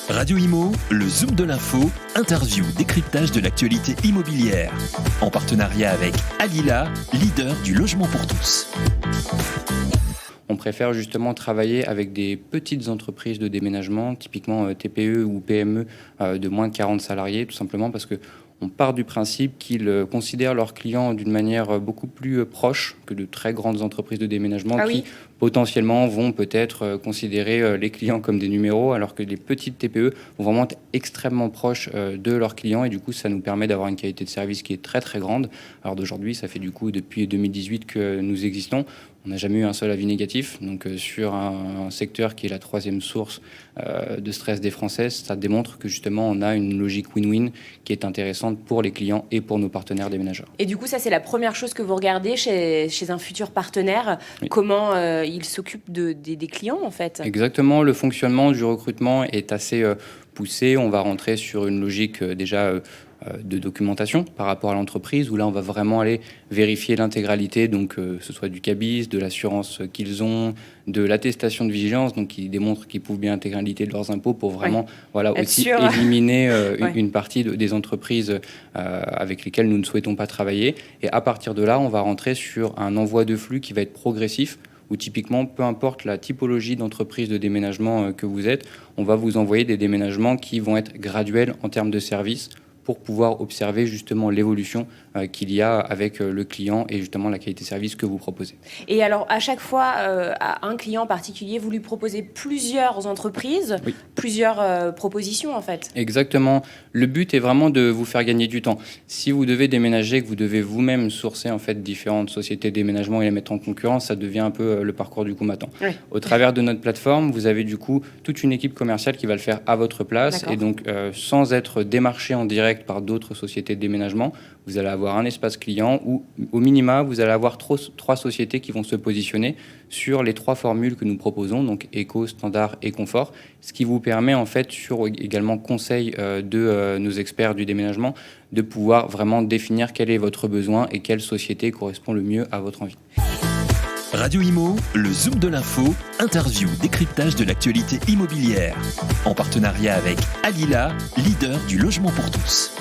Radio Imo, le Zoom de l'info, interview, décryptage de l'actualité immobilière. En partenariat avec Alila, leader du logement pour tous. On préfère justement travailler avec des petites entreprises de déménagement, typiquement TPE ou PME de moins de 40 salariés, tout simplement parce que on part du principe qu'ils considèrent leurs clients d'une manière beaucoup plus proche que de très grandes entreprises de déménagement qui potentiellement vont peut-être considérer les clients comme des numéros, alors que les petites TPE vont vraiment être extrêmement proches de leurs clients, et du coup ça nous permet d'avoir une qualité de service qui est très très grande. Alors d'aujourd'hui, ça fait du coup depuis 2018 que nous existons. On n'a jamais eu un seul avis négatif, donc sur un secteur qui est la troisième source de stress des Français, ça démontre que justement on a une logique win-win qui est intéressante pour les clients et pour nos partenaires déménageurs. Et du coup, ça c'est la première chose que vous regardez chez un futur partenaire, comment il s'occupe des clients en fait. Exactement, le fonctionnement du recrutement est assez poussé. On va rentrer sur une logique déjà de documentation par rapport à l'entreprise, où là on va vraiment aller vérifier l'intégralité, donc ce soit du cabis, de l'assurance qu'ils ont, de l'attestation de vigilance, donc qui démontre qu'ils prouvent bien l'intégralité de leurs impôts, pour vraiment aussi éliminer une partie des entreprises avec lesquelles nous ne souhaitons pas travailler. Et à partir de là, on va rentrer sur un envoi de flux qui va être progressif, où typiquement, peu importe la typologie d'entreprise de déménagement que vous êtes, on va vous envoyer des déménagements qui vont être graduels en termes de services, pour pouvoir observer justement l'évolution qu'il y a avec le client et justement la qualité de service que vous proposez. Et alors, à chaque fois, à un client particulier, vous lui proposez plusieurs entreprises, plusieurs propositions en fait. Exactement. Le but est vraiment de vous faire gagner du temps. Si vous devez déménager, que vous devez vous-même sourcer en fait différentes sociétés de déménagement et les mettre en concurrence, ça devient un peu le parcours du combattant. Au travers de notre plateforme, vous avez du coup toute une équipe commerciale qui va le faire à votre place, et donc sans être démarché en direct par d'autres sociétés de déménagement, vous allez avoir un espace client où, au minima, vous allez avoir trois sociétés qui vont se positionner sur les trois formules que nous proposons, donc éco, standard et confort, ce qui vous permet en fait, sur également conseil de nos experts du déménagement, de pouvoir vraiment définir quel est votre besoin et quelle société correspond le mieux à votre envie. Radio Imo, le Zoom de l'info, interview, décryptage de l'actualité immobilière. En partenariat avec Alila, leader du logement pour tous.